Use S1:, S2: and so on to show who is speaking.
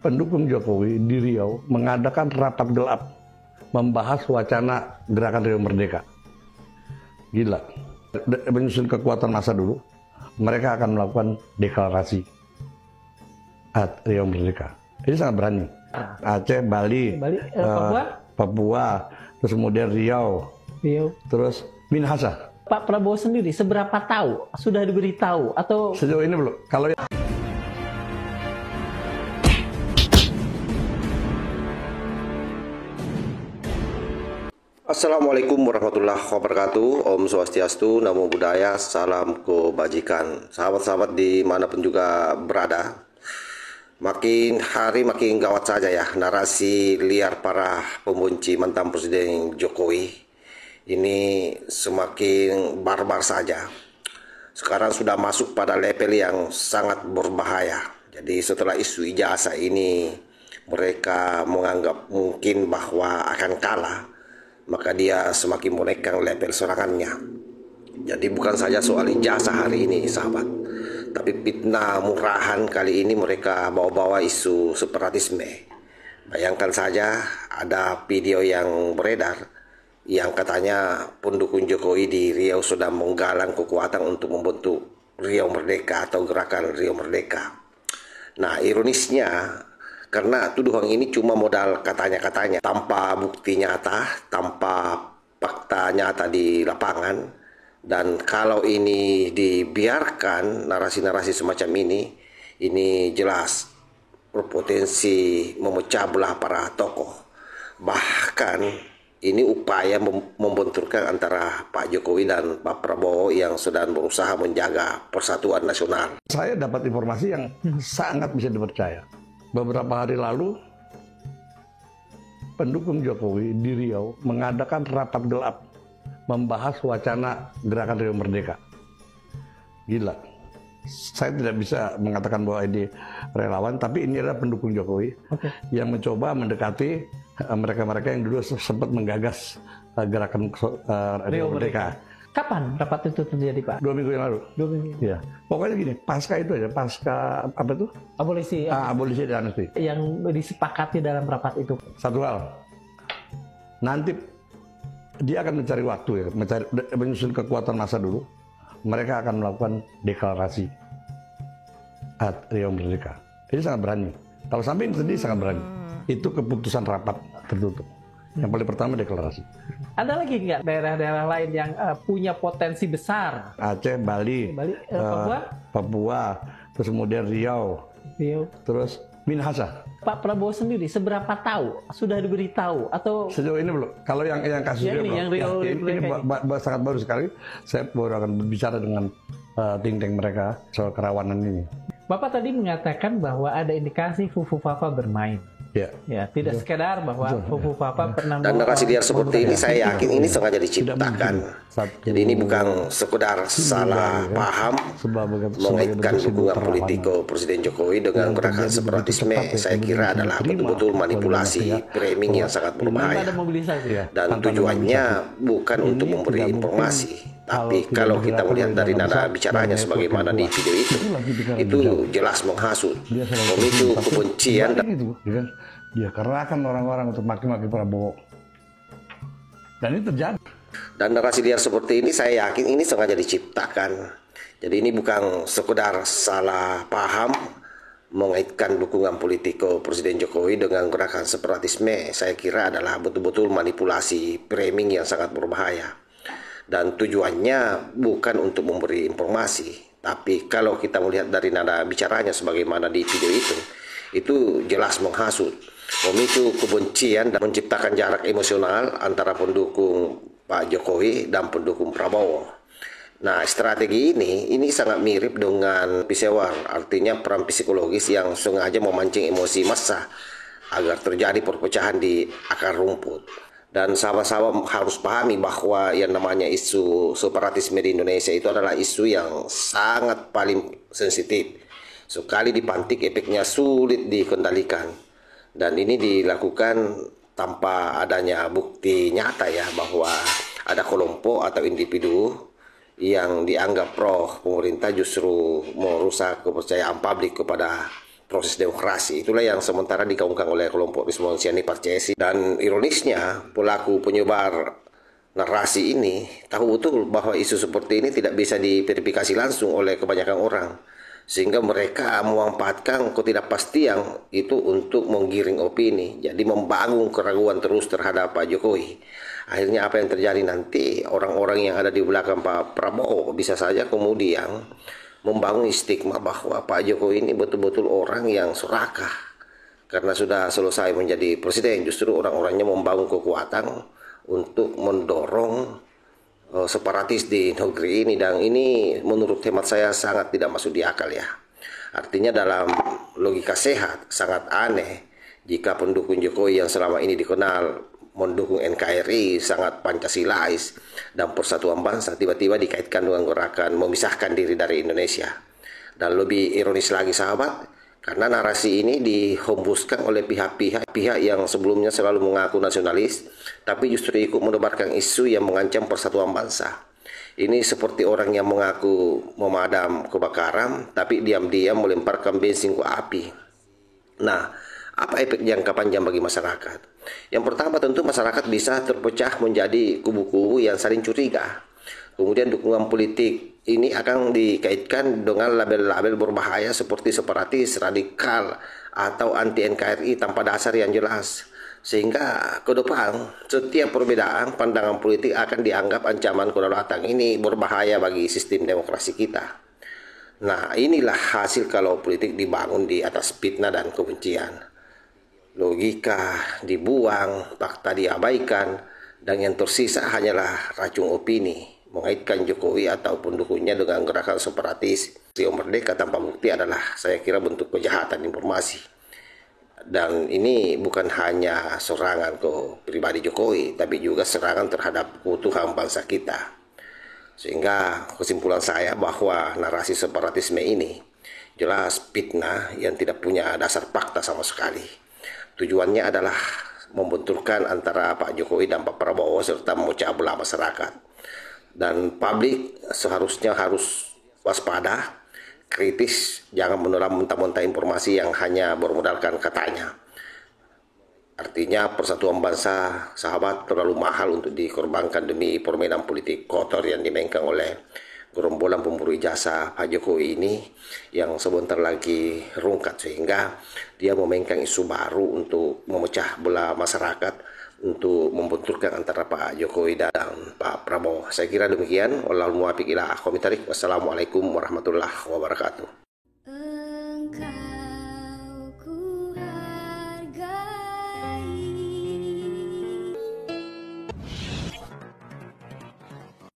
S1: pendukung Jokowi di Riau mengadakan rapat gelap membahas wacana gerakan Riau Merdeka. Gila. Menyusun kekuatan massa dulu, mereka akan melakukan deklarasi Riau Merdeka. Ini sangat berani. Aceh, Bali, Papua, terus kemudian Riau, terus Minahasa.
S2: Pak Prabowo sendiri seberapa tahu? Sudah diberitahu atau
S1: sejauh ini belum? Kalau
S3: Assalamualaikum warahmatullahi wabarakatuh. Om Swastiastu, Namo Buddhaya, Salam Kebajikan. Sahabat-sahabat dimanapun juga berada, makin hari makin gawat saja ya narasi liar para pembenci mantan Presiden Jokowi. Ini semakin barbar saja. Sekarang sudah masuk pada level yang sangat berbahaya. Jadi setelah isu ijazah ini mereka menganggap mungkin bahwa akan kalah, maka dia semakin menaikkan level serangannya. Jadi bukan saja soal ijazah hari ini sahabat, tapi fitnah murahan kali ini mereka bawa-bawa isu separatisme. Bayangkan saja ada video yang beredar yang katanya pendukung Jokowi di Riau sudah menggalang kekuatan untuk membentuk Riau Merdeka atau gerakan Riau Merdeka. Nah, ironisnya karena tuduhan ini cuma modal katanya-katanya, tanpa bukti nyata, tanpa fakta nyata di lapangan. Dan kalau ini dibiarkan, narasi-narasi semacam ini jelas berpotensi memecah belah para tokoh. Bahkan ini upaya membenturkan antara Pak Jokowi dan Pak Prabowo yang sedang berusaha menjaga persatuan nasional.
S1: Saya dapat informasi yang sangat bisa dipercaya. Beberapa hari lalu, pendukung Jokowi di Riau mengadakan rapat gelap membahas wacana gerakan Riau Merdeka. Gila. Saya tidak bisa mengatakan bahwa ini relawan, tapi ini adalah pendukung Jokowi yang mencoba mendekati mereka-mereka yang dulu sempat menggagas gerakan Riau Merdeka.
S2: kapan rapat itu terjadi, Pak?
S1: 2 minggu yang lalu.
S2: 2 minggu.
S1: Ya. Pokoknya gini, pasca itu aja, pasca apa tuh?
S2: Abolisi.
S1: Abolisi dan amnesti.
S2: Yang disepakati dalam rapat itu.
S1: Satu hal, nanti dia akan mencari waktu ya, menyusun kekuatan massa dulu. Mereka akan melakukan deklarasi Riau Merdeka. Ini sangat berani. Kalau sampai ini sendiri sangat berani. Itu keputusan rapat tertutup. Yang paling pertama deklarasi.
S2: Ada lagi nggak daerah-daerah lain yang punya potensi besar?
S1: Aceh, Bali, Papua, terus kemudian Riau, terus Minahasa.
S2: Pak Prabowo sendiri seberapa tahu? Sudah diberitahu atau
S1: sejauh ini belum? Kalau yang kasus
S2: yang Riau
S1: ini sangat baru sekali. Saya baru akan berbicara dengan think-tank mereka soal kerawanan ini.
S2: Bapak tadi mengatakan bahwa ada indikasi Fufu Fafa bermain. Ya, tidak sekedar bahwa Fufu Fafa pernah.
S3: Dan narasi liar seperti ini saya yakin ini sengaja diciptakan. Jadi ini bukan sekedar salah paham mengaitkan dukungan politik Presiden Jokowi dengan gerakan separatisme. Saya kira adalah betul-betul manipulasi framing yang sangat berbahaya. Dan tujuannya bukan untuk memberi informasi. Tapi kalau kita melihat dari nada bicaranya sebagaimana di video itu jelas menghasut, memicu kebencian.
S1: Dia kerahkan orang-orang untuk maki-maki Prabowo. Dan ini terjadi.
S3: Dan narasi liar seperti ini saya yakin ini sengaja diciptakan. Jadi ini bukan sekedar salah paham mengaitkan dukungan politik Presiden Jokowi dengan gerakan separatisme. Saya kira adalah betul-betul manipulasi framing yang sangat berbahaya. Dan tujuannya bukan untuk memberi informasi. Tapi kalau kita melihat dari nada bicaranya sebagaimana di video itu jelas menghasut, memicu kebencian dan menciptakan jarak emosional antara pendukung Pak Jokowi dan pendukung Prabowo. Nah, strategi ini sangat mirip dengan pisewar, artinya perang psikologis yang sengaja memancing emosi massa agar terjadi perpecahan di akar rumput. Dan sahabat-sahabat harus pahami bahwa yang namanya isu separatisme di Indonesia itu adalah isu yang sangat paling sensitif. Sekali dipantik efeknya sulit dikendalikan. Dan ini dilakukan tanpa adanya bukti nyata ya bahwa ada kelompok atau individu yang dianggap pro pemerintah justru merusak kepercayaan publik kepada proses demokrasi. Itulah yang sementara digaungkan oleh kelompok Rismonsiani Parcesi. Dan ironisnya, pelaku penyebar narasi ini tahu betul bahwa isu seperti ini tidak bisa diverifikasi langsung oleh kebanyakan orang. Sehingga mereka memanfaatkan ketidakpastian itu untuk menggiring opini. Jadi membangun keraguan terus terhadap Pak Jokowi. Akhirnya apa yang terjadi nanti, orang-orang yang ada di belakang Pak Prabowo bisa saja kemudian membangun stigma bahwa Pak Jokowi ini betul-betul orang yang serakah. Karena sudah selesai menjadi presiden, justru orang-orangnya membangun kekuatan untuk mendorong separatis di negeri ini. Dan ini menurut hemat saya sangat tidak masuk di akal ya. Artinya dalam logika sehat sangat aneh jika pendukung Jokowi yang selama ini dikenal mendukung NKRI, sangat Pancasilais dan persatuan bangsa, tiba-tiba dikaitkan dengan gerakan memisahkan diri dari Indonesia. Dan lebih ironis lagi sahabat, karena narasi ini dihembuskan oleh pihak-pihak yang sebelumnya selalu mengaku nasionalis, tapi justru ikut menebarkan isu yang mengancam persatuan bangsa. Ini seperti orang yang mengaku memadam kebakaran, tapi diam-diam melemparkan bensin ke api. Nah, apa efek jangka panjang bagi masyarakat? Yang pertama tentu masyarakat bisa terpecah menjadi kubu-kubu yang saling curiga. Kemudian dukungan politik ini akan dikaitkan dengan label-label berbahaya seperti separatis, radikal, atau anti-NKRI tanpa dasar yang jelas. Sehingga ke depan setiap perbedaan pandangan politik akan dianggap ancaman kedaulatan. Ini berbahaya bagi sistem demokrasi kita. Nah, inilah hasil kalau politik dibangun di atas fitnah dan kebencian. Logika dibuang, fakta diabaikan, dan yang tersisa hanyalah racun opini. Mengaitkan Jokowi atau pendukungnya dengan gerakan separatis Rio Merdeka tanpa bukti adalah saya kira bentuk kejahatan informasi. Dan ini bukan hanya serangan ke pribadi Jokowi, tapi juga serangan terhadap keutuhan bangsa kita. Sehingga kesimpulan saya bahwa narasi separatisme ini jelas fitnah yang tidak punya dasar fakta sama sekali. Tujuannya adalah membenturkan antara Pak Jokowi dan Pak Prabowo serta memecah belah masyarakat. Dan publik seharusnya harus waspada, kritis, jangan menelan mentah-mentah informasi yang hanya bermodalkan katanya. Artinya persatuan bangsa, sahabat, terlalu mahal untuk dikorbankan demi permainan politik kotor yang dimainkan oleh gerombolan pemburu ijazah Pak Jokowi ini yang sebentar lagi rungkat, sehingga dia memainkan isu baru untuk memecah belah masyarakat, untuk membenturkan antara Pak Jokowi dan Pak Prabowo. Saya kira demikian. Wallahul muwaffiq ila aqwamit thoriq. Wassalamualaikum warahmatullahi wabarakatuh.